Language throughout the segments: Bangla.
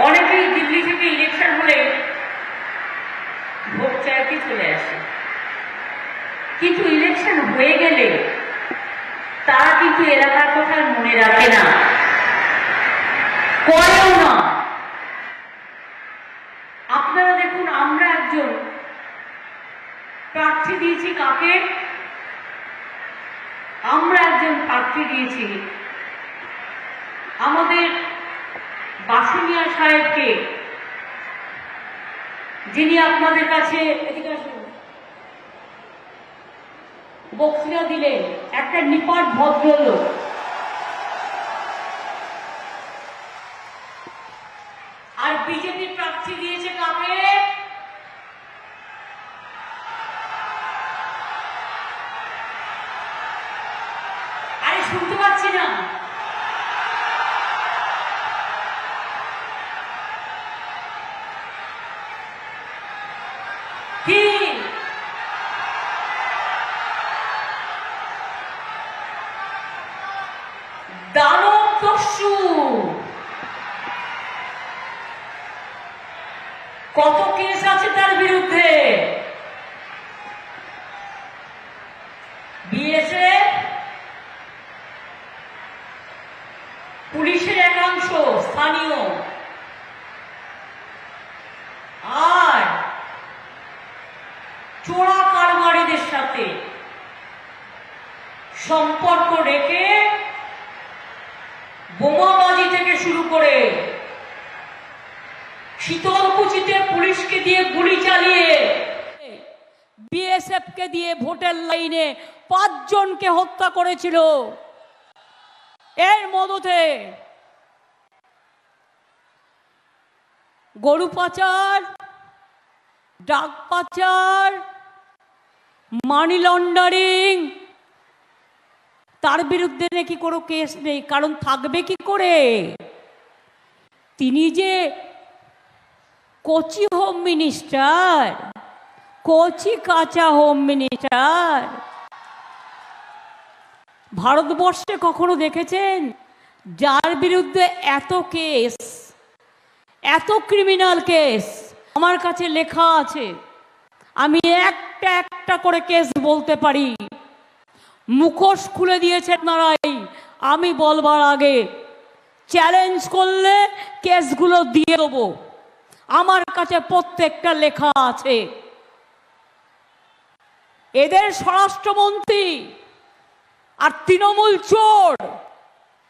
অনেকেই দিল্লি থেকে ইলেকশন হলে ভোট চাইতে চলে আসে, কিন্তু ইলেকশন হয়ে গেলে তারা কিন্তু এলাকার কথা মনে রাখে না, করেও না। আপনারা দেখুন, আমরা একজন প্রার্থী দিয়েছি কাকে? আমরা একজন প্রার্থী দিয়েছি আমাদের বাসুনিয়া সাহেবকে, যিনি আপনাদের কাছে বক্তৃতা দিলেন, একটা নিপাট ভদ্রলোক। আর বিজেপি প্রার্থী দিয়েছে কাকে? আরে শুনতে পাচ্ছি না। কি দানব দস্যু! কত কেস আছে তার বিরুদ্ধে? বিএসএফ, পুলিশের একাংশ স্থানীয়, আর চোরা কারবারিদের সাথে সম্পর্ক রেখে বোমাবাজি থেকে শুরু করে শীতলকুচিতে পুলিশকে দিয়ে গুলি চালিয়ে, বিএসএফ কে দিয়ে ভোটের লাইনে 5 জনকে হত্যা করেছিল। এর মধ্যে গরু পাচার, ড্রাগ পাচার, মানি লন্ডারিং, তার বিরুদ্ধে নাকি কোনো কেস নেই। কারণ থাকবে কি করে? তিনি যে কোচি হোম মিনিস্টার, কোচি কাঁচা হোম মিনিস্টার। ভারতবর্ষে কখনো দেখেছেন যার বিরুদ্ধে এত কেস, এত ক্রিমিনাল কেস? আমার কাছে লেখা আছে, আমি একটা একটা করে কেস বলতে পারি। মুখোশ খুলে দিয়েছে আপনারাই, আমি বলবার আগে চ্যালেঞ্জ করলে কেসগুলো দিয়ে দেবো। আমার কাছে প্রত্যেকটা লেখা আছে। এদের স্বরাষ্ট্রমন্ত্রী আর তৃণমূল চোর,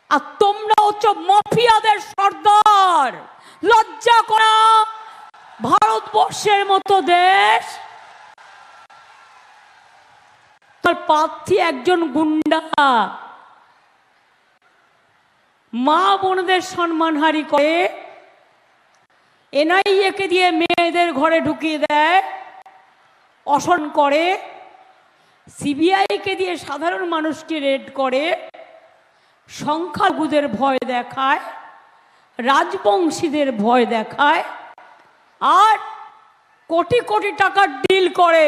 আর তোমরা হচ্ছে মাফিয়াদের সর্দার। লজ্জা করা ভারতবর্ষের মতো দেশ, তার প্রার্থী একজন গুন্ডা, মা বোনদের সম্মানহানি করে, এনআইএ কে দিয়ে মেয়েদের ঘরে ঢুকিয়ে দেয়, অসন করে, সিবিআই কে দিয়ে সাধারণ মানুষকে রেড করে, সংখ্যালঘুদের ভয় দেখায়, রাজবংশীদের ভয় দেখায়, আর কোটি কোটি টাকার ডিল করে।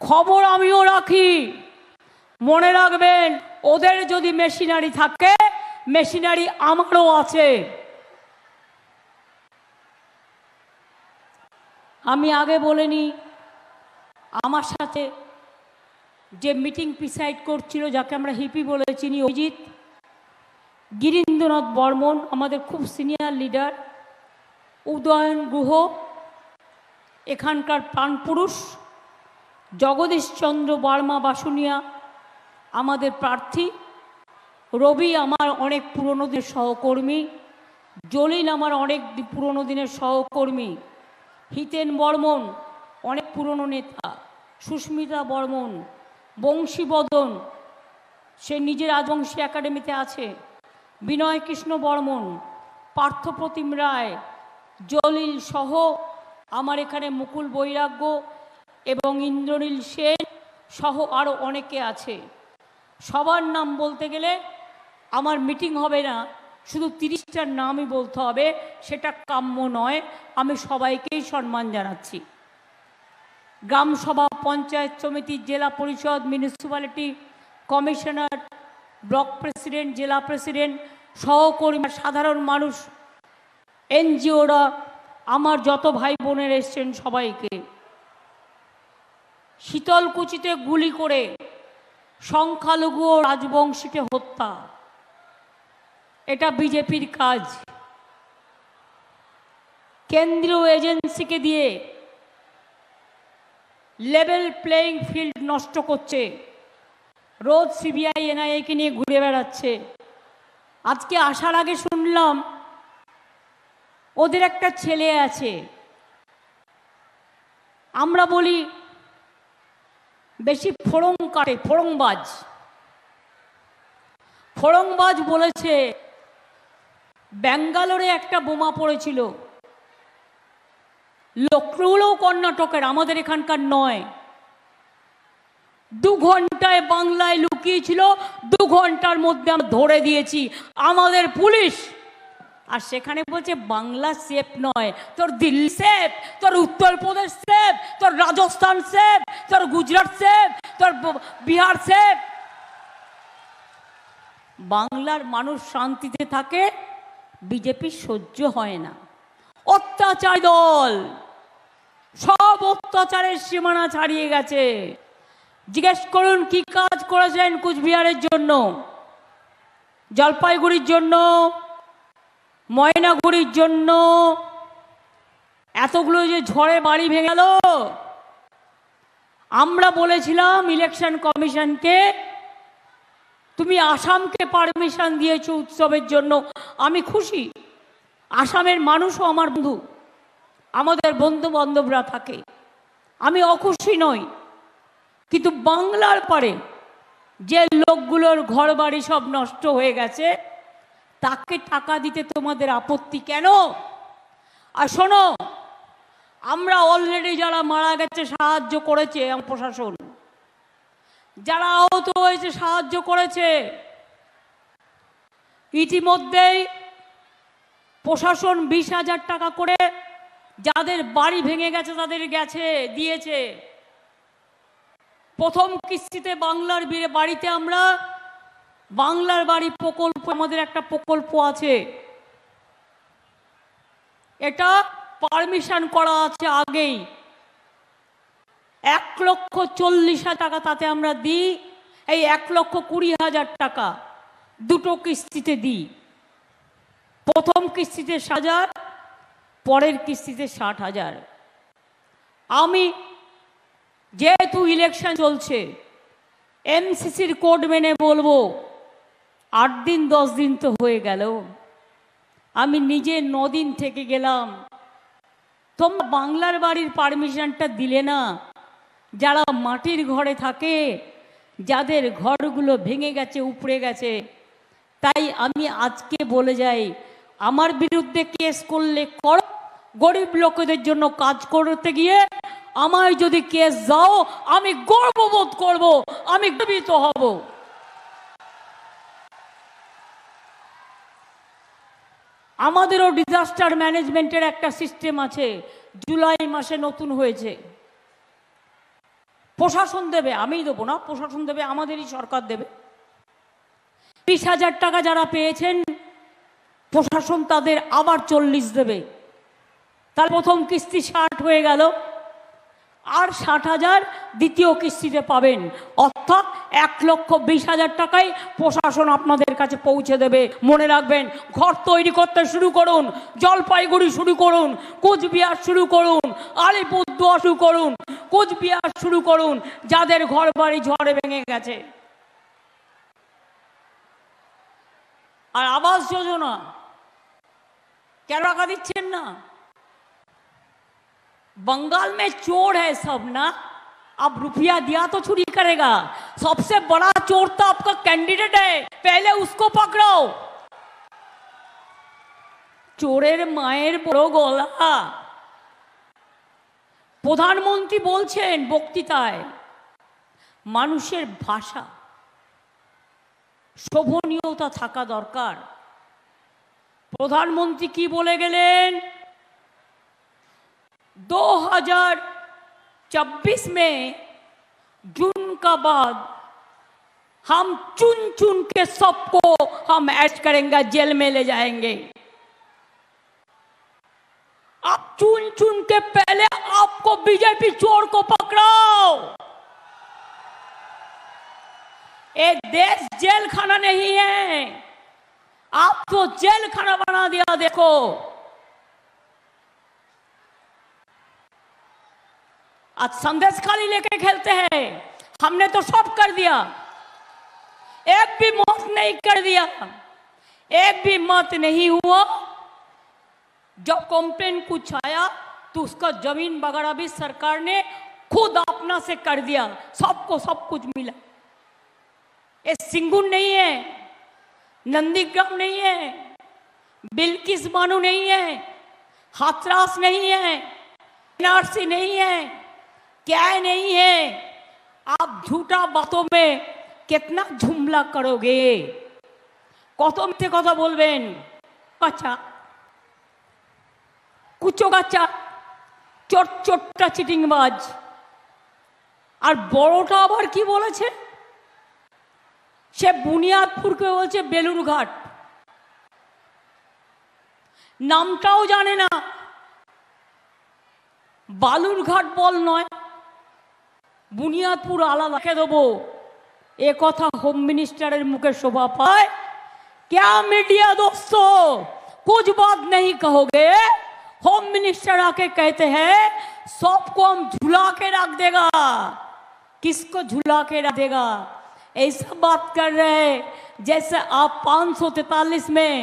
খবর আমিও রাখি, মনে রাখবেন, ওদের যদি মেশিনারি থাকে, মেশিনারি আমারও আছে। আমি আগে বলিনি, আমার সাথে যে মিটিং প্রিসাইড করছিল, যাকে আমরা হিপি বলে চিনি, অজিত গিরীন্দ্রনাথ বর্মন, আমাদের খুব সিনিয়র লিডার, উদয়ন গুহ এখানকার প্রাণপুরুষ, জগদীশ চন্দ্র বর্মা বাসুনিয়া আমাদের প্রার্থী, রবি আমার অনেক পুরনো দিনের সহকর্মী, জলিল আমার অনেক পুরনো দিনের সহকর্মী, হিতেন বর্মন অনেক পুরনো নেতা, সুস্মিতা বর্মন, বংশীবদন, সে নিজের রাজবংশী একাডেমিতে আছে, বিনয় কৃষ্ণ বর্মন, পার্থপ্রতিম রায়, জলিল সহ আমার এখানে মুকুল বৈরাগ্য এবং ইন্দ্রনীল সেন সহ আরও অনেকে আছে। সবার নাম বলতে গেলে আমার মিটিং হবে না, শুধু 30টার নামই বলতে হবে, সেটা কাম্য নয়। আমি সবাইকেই সম্মান জানাচ্ছি। গ্রামসভা, পঞ্চায়েত সমিতি, জেলা পরিষদ, মিউনিসিপ্যালিটি কমিশনার, ব্লক প্রেসিডেন্ট, জেলা প্রেসিডেন্ট, সহকর্মী, সাধারণ মানুষ, এনজিওরা, আমার যত ভাই বোনের এসছেন সবাইকে, শীতলকুচিতে গুলি করে সংখ্যালঘু ও রাজবংশীকে হত্যা, এটা বিজেপির কাজ। কেন্দ্রীয় এজেন্সিকে দিয়ে লেভেল প্লেইং ফিল্ড নষ্ট করছে, রোজ সিবিআই এনআইএকে নিয়ে ঘুরে বেড়াচ্ছে। আজকে আসার আগে শুনলাম ওদের একটা ছেলে আছে, আমরা বলি বেশি ফোড়ং কাটে, ফোড়ংবাজ বলেছে ব্যাঙ্গালোরে একটা বোমা পড়েছিল, লক্ষ্ণৌও কর্ণাটকের, আমাদের এখানকার নয়। 2 ঘন্টায় বাংলায় লুকিয়েছিল, 2 ঘন্টার মধ্যে আমরা ধরে দিয়েছি আমাদের পুলিশ। আর সেখানে বলছে বাংলা সেফ নয়, তোর দিল্লি সেফ, তোর উত্তরপ্রদেশ সেফ, তোর রাজস্থান সেফ, তোর গুজরাট সেফ, তোর বিহার সেফ। বাংলার মানুষ শান্তিতে থাকে, বিজেপি সহ্য হয় না। অত্যাচার দল, সব অত্যাচারের সীমানা ছাড়িয়ে গেছে। জিজ্ঞেস করুন কি কাজ করেছেন কুচবিহারের জন্য, জলপাইগুড়ির জন্য, ময়নাগুড়ির জন্য। এতগুলো যে ঝড়ে বাড়ি ভেঙে গেল। আমরা বলেছিলাম ইলেকশন কমিশনকে, তুমি আসামকে পারমিশন দিয়েছো উৎসবের জন্য, আমি খুশি। আসামের মানুষও আমার বন্ধু, আমাদের বন্ধু বান্ধবরা থাকে, আমি অখুশি নই। কিন্তু বাংলার পারে যে লোকগুলোর ঘর বাড়ি সব নষ্ট হয়ে গেছে, তাকে টাকা দিতে তোমাদের আপত্তি কেন? আর শোনো, আমরা অলরেডি যারা মারা গেছে সাহায্য করেছে প্রশাসন, যারা আহত হয়েছে সাহায্য করেছে। ইতিমধ্যেই প্রশাসন 20,000 টাকা করে যাদের বাড়ি ভেঙে গেছে তাদের দিয়েছে। প্রথম কিস্তিতে বাংলার বাড়িতে আমরা বাংলার বাড়ি প্রকল্প, আমাদের একটা প্রকল্প আছে, এটা পারমিশন করা আছে আগেই। 1,40,000 টাকা তাতে আমরা দিই। এই 1,20,000 টাকা 2টো কিস্তিতে দিই। প্রথম কিস্তিতে 7,000, পরের কিস্তিতে 60,000। আমি যেহেতু ইলেকশন চলছে, এমসিসির কোড মেনে বলবো 8 দিন 10 দিন তো হয়ে গেল, আমি নিজে 9 দিন থেকে গেলাম। তোমরা বাংলার বাড়ির পারমিশনটা দিলে না। যারা মাটির ঘরে থাকে, যাদের ঘরগুলো ভেঙে গেছে, উপড়ে গেছে। তাই আমি আজকে বলে যাই, আমার বিরুদ্ধে কেস করলে করো, গরিব লোকেদের জন্য কাজ করতে গিয়ে আমায় যদি কেস দাও, আমি গর্ববোধ করব, আমি গর্বিত হব। আমাদেরও ডিজাস্টার ম্যানেজমেন্টের একটা সিস্টেম আছে, জুলাই মাসে নতুন হয়েছে। প্রশাসন দেবে, আমিই দেবো না, প্রশাসন দেবে, আমাদেরই সরকার দেবে। 20,000 টাকা যারা পেয়েছেন, প্রশাসন তাদের আবার 40 দেবে। তার প্রথম কিস্তি 60 হয়ে গেল, আর 60,000 দ্বিতীয় কিস্তিতে পাবেন। অর্থাৎ 1,20,000 টাকায় প্রশাসন আপনাদের কাছে পৌঁছে দেবে। মনে রাখবেন, ঘর তৈরি করতে শুরু করুন, জলপাইগুড়ি শুরু করুন, কোচবিহার শুরু করুন, আলিপুরদুয়ার শুরু করুন, কোচবিহার শুরু করুন, যাদের ঘর বাড়ি ঝড়ে ভেঙে গেছে। আর আবাস যোজনা কেন টাকা দিচ্ছেন না? बंगाल में चोर है सब ना, अब रुपया दिया तो चोरी करेगा। सबसे बड़ा चोर तो आपका कैंडिडेट है, पहले उसको पकड़ो। चोरेर माয়ের বড় গলা। প্রধানমন্ত্রী বলছেন বক্তৃতায়, মানুষের ভাষা শোভনীয়তা থাকা দরকার। প্রধানমন্ত্রী কি বলে গেলেন? 2024 में जून का बाद हम चुन चुन के सबको हम ऐड करेंगे, जेल में ले जाएंगे। चुन चुन के पहले आपको बीजेपी चोर को पकड़ाओ। ये देश जेल खाना नहीं है, आप तो जेल खाना बना दिया। देखो आज संदेश खाली लेके खेलते हैं, हमने तो सब कर दिया, एक भी मत नहीं कर दिया, एक भी मत नहीं हुआ। जब कंप्लेन कुछ आया तो उसका जमीन वगैरह भी सरकार ने खुद अपना से कर दिया, सबको सब कुछ मिला। ये सिंगुर नहीं है, नंदीग्राम नहीं है, बिल्किस बानो नहीं है, हाथरस नहीं है, एनआरसी नहीं है, क्या नहीं है। आप झूठा बातों में कितना झुमला करोगे, कत मिथ्যে কথা বলবেন। বাচ্চা কুচো বাচ্চা, চোটটা চিটিংবাজ। আর বড়টা আবার কি বলেছে, সে বুনিয়াদপুরকে বলছে বেলুরঘাট, নামটাও জানে না। বালুরঘাট বল নয়, বুনিয়াদপুর আলাদা রেখে দেবো, এ কথা হোম মিনিস্টারের মুখে শোভা পায়? क्या मीडिया दोस्तों कुछ बात नहीं कहोगे? होम मिनिस्टर आके कहते हैं सबको हम झुला के रख देगा। किसको झुला के रख देगा? ऐसा बात कर रहे हैं जैसे आप 543 में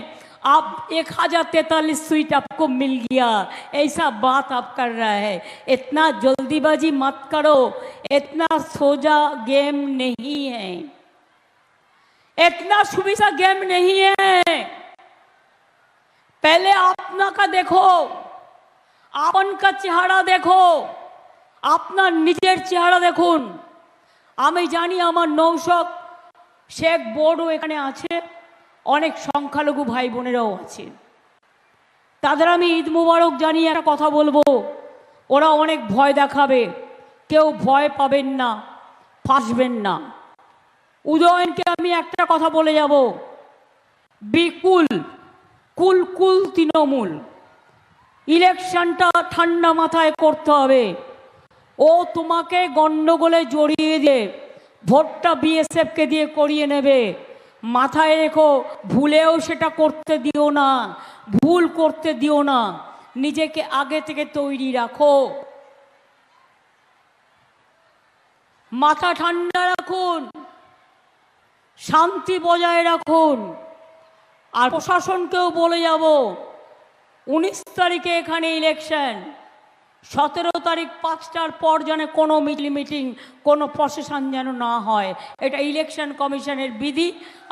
आप 1043 सीट आपको मिल गया, ऐसा बात आप कर रहा है। इतना जल्दीबाजी मत करो, इतना सोजा गेम नहीं है, इतना सुविधा गेम नहीं है। पहले अपना का देखो, आपन का चेहरा देखो, अपना निजेर चेहरा देखुन। আমি জানি আমার নৌশক শেখ বড় এখানে আছে, অনেক সংখ্যালঘু ভাই বোনেরাও আছে, তাদের আমি ঈদ মুবারক জানিয়ে একটা কথা বলবো। ওরা অনেক ভয় দেখাবে, কেউ ভয় পাবেন না, ফাঁসবেন না। উদয়নকে আমি একটা কথা বলে যাব, বিকুল কুল কুল তৃণমূল, ইলেকশনটা ঠান্ডা মাথায় করতে হবে। ও তোমাকে গন্ডগোলে জড়িয়ে দিয়ে ভোটটা বিএসএফকে দিয়ে করিয়ে নেবে, মাথায় রেখো। ভুলেও সেটা করতে দিও না, ভুল করতে দিও না, নিজেকে আগে থেকে তৈরি রাখো, মাথা ঠান্ডা রাখুন, শান্তি বজায় রাখুন। আর প্রশাসনকেও বলে যাব 19 তারিখে এখানে ইলেকশন, 17 তারিখ 5টার পর যেন কোনো মিটিং কোনো প্রশাসন যেন না হয়, এটা ইলেকশন কমিশনের বিধি।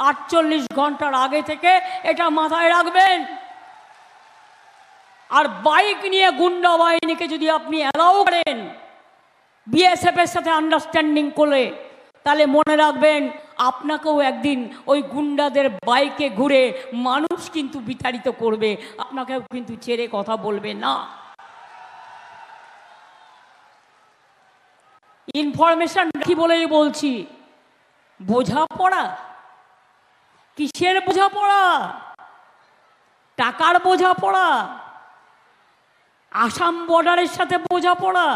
48 ঘন্টার আগে থেকে এটা মাথায় রাখবেন। আর বাইক নিয়ে গুন্ডা বাহিনীকে যদি আপনি অ্যালাউ করেন বিএসএফ এর সাথে আন্ডারস্ট্যান্ডিং করে, তাহলে মনে রাখবেন আপনাকেও একদিন ওই গুন্ডাদের বাইকে ঘুরে মানুষ কিন্তু বিতাড়িত করবে, আপনাকেও কিন্তু ছেড়ে কথা বলবে না। ইনফরমেশন কি বলেই বলছি, বোঝাপড়া কিসের বোঝাপড়া? টাকার বোঝাপড়া, আসাম বর্ডারের সাথে বোঝাপড়া,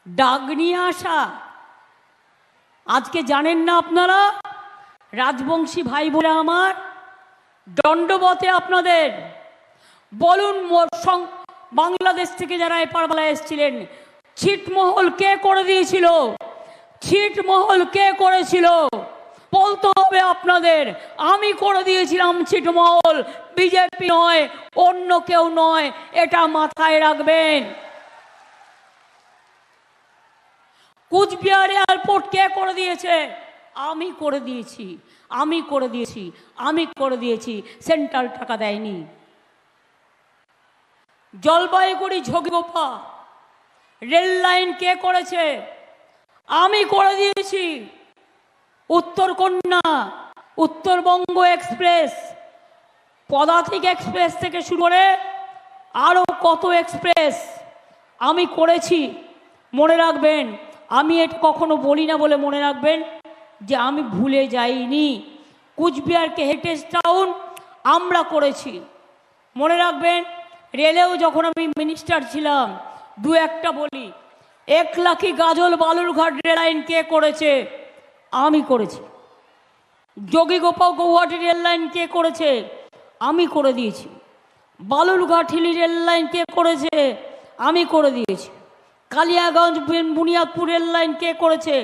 ডাক নিয়ে আসা। আজকে জানেন না আপনারা, রাজবংশী ভাই বোনেরা আমার, দণ্ডবতে আপনাদের বলুন, বাংলাদেশ থেকে যারা এপারবেলায় এসেছিলেন, ছিটমহল কে করে দিয়েছিল? ছিটমহল কে করেছিল বলতে হবে আপনাদের। আমি করে দিয়েছিলাম ছিটমহল, বিজেপি নয়, অন্য কেউ নয়, এটা মাথায় রাখবেন। কুচবিহার এয়ারপোর্ট কে করে দিয়েছে? আমি করে দিয়েছি, আমি করে দিয়েছি, আমি করে দিয়েছি, সেন্ট্রাল টাকা দেয়নি। জলপাইগুড়ি ঝগড়োপা রেল লাইন কে করেছে? আমি করে দিয়েছি। উত্তরকন্যা, উত্তরবঙ্গ এক্সপ্রেস, পদাতিক এক্সপ্রেস থেকে শুরু করে আরও কত এক্সপ্রেস আমি করেছি। মনে রাখবেন, আমি এটা কখনো বলি না বলে মনে রাখবেন যে আমি ভুলে যাইনি। কুচবিহারকে হেরিটেজ টাউন আমরা করেছি, মনে রাখবেন। রেলেও যখন আমি মিনিস্টার ছিলাম, দু একটা বলি, 1 লাখি গাজল বালুরঘাট রেল লাইন কে করেছে? আমি করেছি। যোগীগোপাল গৌহাটি রেল লাইন কে করেছে? আমি করে দিয়েছি। বালুরঘাট হিলি রেল লাইন কে করেছে? আমি করে দিয়েছি। কালিয়াগঞ্জ বুনিয়াদপুর রেল লাইন কে করেছে?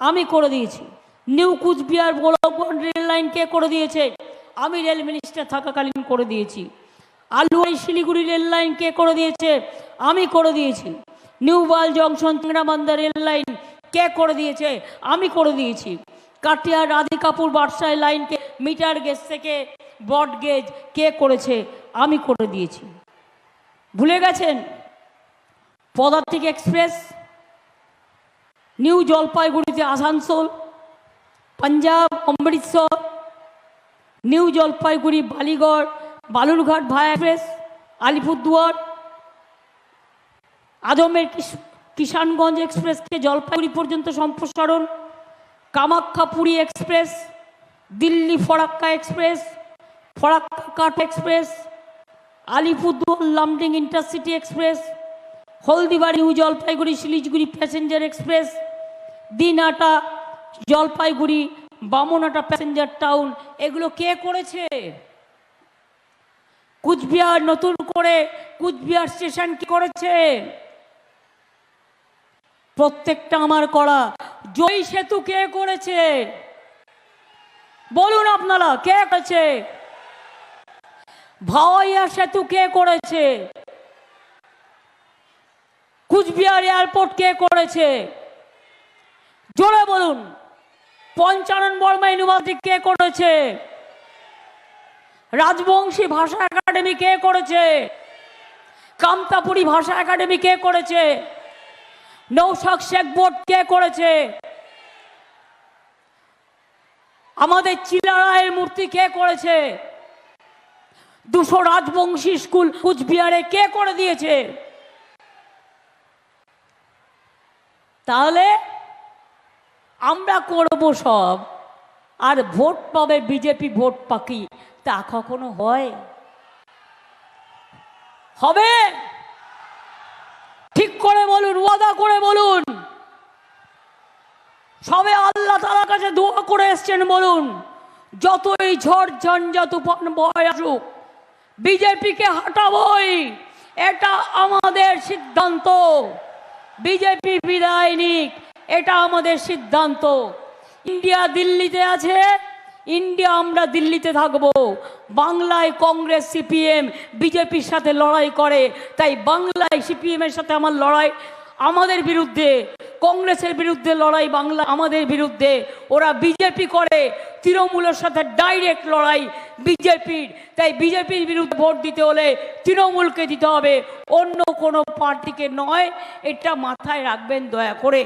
আমি করে দিয়েছি। New Cooch Behar Golakganj rail line কে করে দিয়েছে? আমি রেল মিনিস্টার থাকাকালীন করে দিয়েছি। আলুয়াই শিলিগুড়ি রেল লাইন কে করে দিয়েছে? আমি করে দিয়েছি। নিউ বাল জংশন চিংড়াবান্ধা রেল লাইন কে করে দিয়েছে? আমি করে দিয়েছি। কাটিয়ার রাধিকাপুর বাদশাহ লাইনকে মিটার গেজ থেকে ব্রড গেজ কে করেছে? আমি করে দিয়েছি। ভুলে গেছেন? পদাতিক এক্সপ্রেস নিউ জলপাইগুড়িতে আসানসোল, পাঞ্জাব অমৃতসর, নিউ জলপাইগুড়ি বালিগড় বালুরঘাট ভায়া এক্সপ্রেস, আলিপুরদুয়ার, আজমের কিষানগঞ্জ এক্সপ্রেসকে জলপাইগুড়ি পর্যন্ত সম্প্রসারণ, কামাখ্যা পুরী এক্সপ্রেস, দিল্লি ফরাক্কা এক্সপ্রেস, ফরাক্কা কাঠ express, Alipurduar Lumding intercity express, Haldibari new Jalpaiguri Siliguri passenger express, Dinhata Jalpaiguri Bamanhat passenger town, এগুলো কে করেছে? কুচবিহার নতুন করে কুচবিহার স্টেশন কি করেছে? প্রত্যেকটা আমার করা। জয় সেতু কে করেছে? বলুন আপনারা, কে করেছে? ভাওয়াইয়া সেতু কে করেছে? কুচবিহার এয়ারপোর্ট কে করেছে? জোরে বলুন। পঞ্চানন বর্মা ইউনিভার্সিটি কে করেছে? রাজবংশী ভাষা একাডেমি কে করেছে? কামতাপুরী ভাষা একাডেমি কে করেছে? নৌশাদ শেখ বোর্ড কে করেছে? আমাদের চিলারায়ের মূর্তি কে করেছে? 200 রাজবংশী স্কুল কুচবিহারে কে করে দিয়েছে? তাহলে আমরা করব সব, আর ভোট পাবে বিজেপি, ভোট পাকি, তা কখনো হয়? হবে? ঠিক করে বলুন, ওয়াদা করে বলুন। সবে আল্লাহ তাআলার কাছে দোয়া করে এসছেন, বলুন যতই ঝড় ঝঞ্ঝা তুফান বয় আসুক বিজেপিকে হাঁটাবই, এটা আমাদের সিদ্ধান্ত। বিজেপি বিদায় নিক, এটা আমাদের সিদ্ধান্ত। ইন্ডিয়া দিল্লিতে আছে, ইন্ডিয়া আমরা দিল্লিতে থাকব। বাংলায় কংগ্রেস সিপিএম বিজেপির সাথে লড়াই করে, তাই বাংলায় সিপিএম এর সাথে আমার লড়াই, আমাদের বিরুদ্ধে। কংগ্রেসের বিরুদ্ধে লড়াই বাংলা আমাদের বিরুদ্ধে। ওরা বিজেপি করে, তৃণমূলের সাথে ডাইরেক্ট লড়াই বিজেপির। তাই বিজেপির বিরুদ্ধে ভোট দিতে হলে তৃণমূলকে দিতে হবে, অন্য কোনো পার্টিকে নয়। এটা মাথায় রাখবেন দয়া করে।